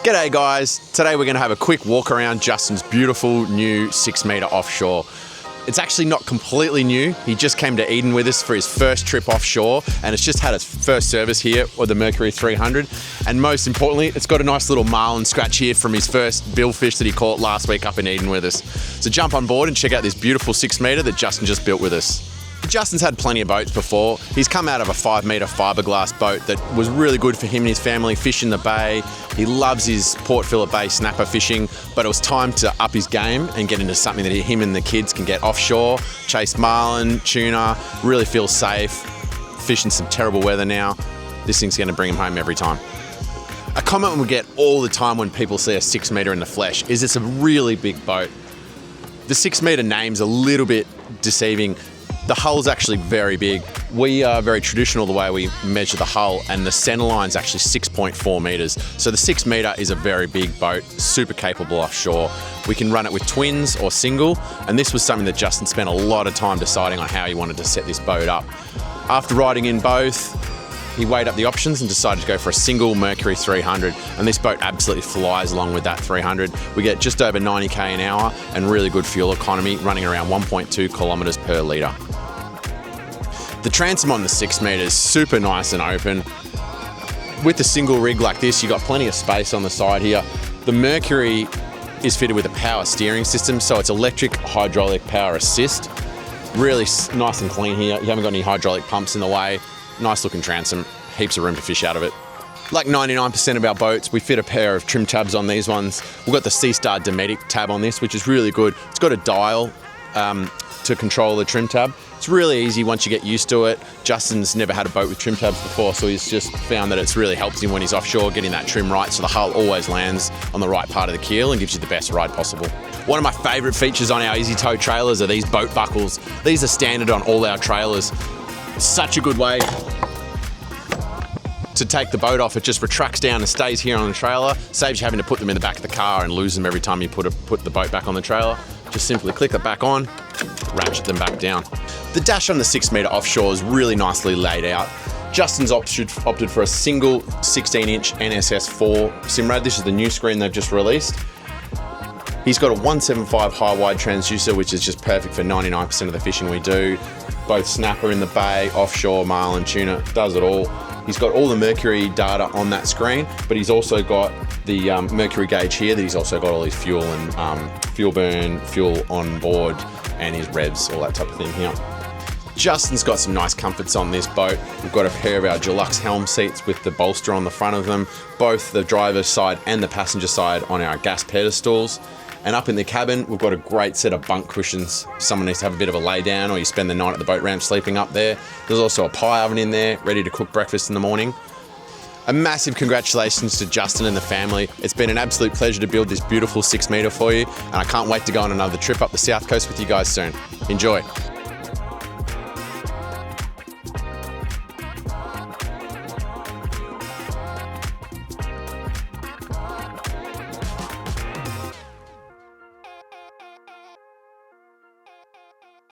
G'day guys, today we're going to have a quick walk around Justin's beautiful new 6-metre offshore. It's actually not completely new. He just came to Eden with us for his first trip offshore and it's just had its first service here with the Mercury 300. And most importantly, it's got a nice little marlin scratch here from his first billfish that he caught last week up in Eden with us. So jump on board and check out this beautiful 6-metre that Justin just built with us. Justin's had plenty of boats before. He's come out of a 5-metre fiberglass boat that was really good for him and his family fishing the bay. He loves his Port Phillip Bay snapper fishing, but it was time to up his game and get into something that him and the kids can get offshore, chase marlin, tuna, really feel safe, fish in some terrible weather now. This thing's going to bring him home every time. A comment we get all the time when people see a 6-metre in the flesh is it's a really big boat. The 6-metre name's a little bit deceiving. The hull's actually very big. We are very traditional the way we measure the hull, and the centerline's actually 6.4 metres. So the 6-metre is a very big boat, super capable offshore. We can run it with twins or single, and this was something that Justin spent a lot of time deciding on how he wanted to set this boat up. After riding in both, he weighed up the options and decided to go for a single Mercury 300, and this boat absolutely flies along with that 300. We get just over 90k an hour and really good fuel economy, running around 1.2 kilometres per litre. The transom on the 6-metre is super nice and open. With a single rig like this, you've got plenty of space on the side here. The Mercury is fitted with a power steering system, so it's electric hydraulic power assist. Really nice and clean here. You haven't got any hydraulic pumps in the way. Nice looking transom, heaps of room to fish out of it. Like 99% of our boats, we fit a pair of trim tabs on these ones. We've got the Seastar Dometic tab on this, which is really good. It's got a dial to control the trim tab. It's really easy once you get used to it. Justin's never had a boat with trim tabs before, so he's just found that it's really helps him when he's offshore, getting that trim right so the hull always lands on the right part of the keel and gives you the best ride possible. One of my favourite features on our Easy Tow trailers are these boat buckles. These are standard on all our trailers. Such a good way to take the boat off. It just retracts down and stays here on the trailer, saves you having to put them in the back of the car and lose them every time you put the boat back on the trailer. Just simply click it back on, ratchet them back down. The dash on the 6-metre offshore is really nicely laid out. Justin's opted for a single 16-inch NSS4 Simrad. This is the new screen they've just released. He's got a 175 high-wide transducer, which is just perfect for 99% of the fishing we do. Both snapper in the bay, offshore, marlin, tuna, does it all. He's got all the Mercury data on that screen, but he's also got the Mercury gauge here that he's also got all his fuel and fuel burn, fuel on board, and his revs, all that type of thing here. Justin's got some nice comforts on this boat. We've got a pair of our deluxe helm seats with the bolster on the front of them, both the driver's side and the passenger side on our gas pedestals. And up in the cabin, we've got a great set of bunk cushions. Someone needs to have a bit of a lay down or you spend the night at the boat ramp sleeping up there. There's also a pie oven in there, ready to cook breakfast in the morning. A massive congratulations to Justin and the family. It's been an absolute pleasure to build this beautiful 6-metre for you, and I can't wait to go on another trip up the south coast with you guys soon. Enjoy.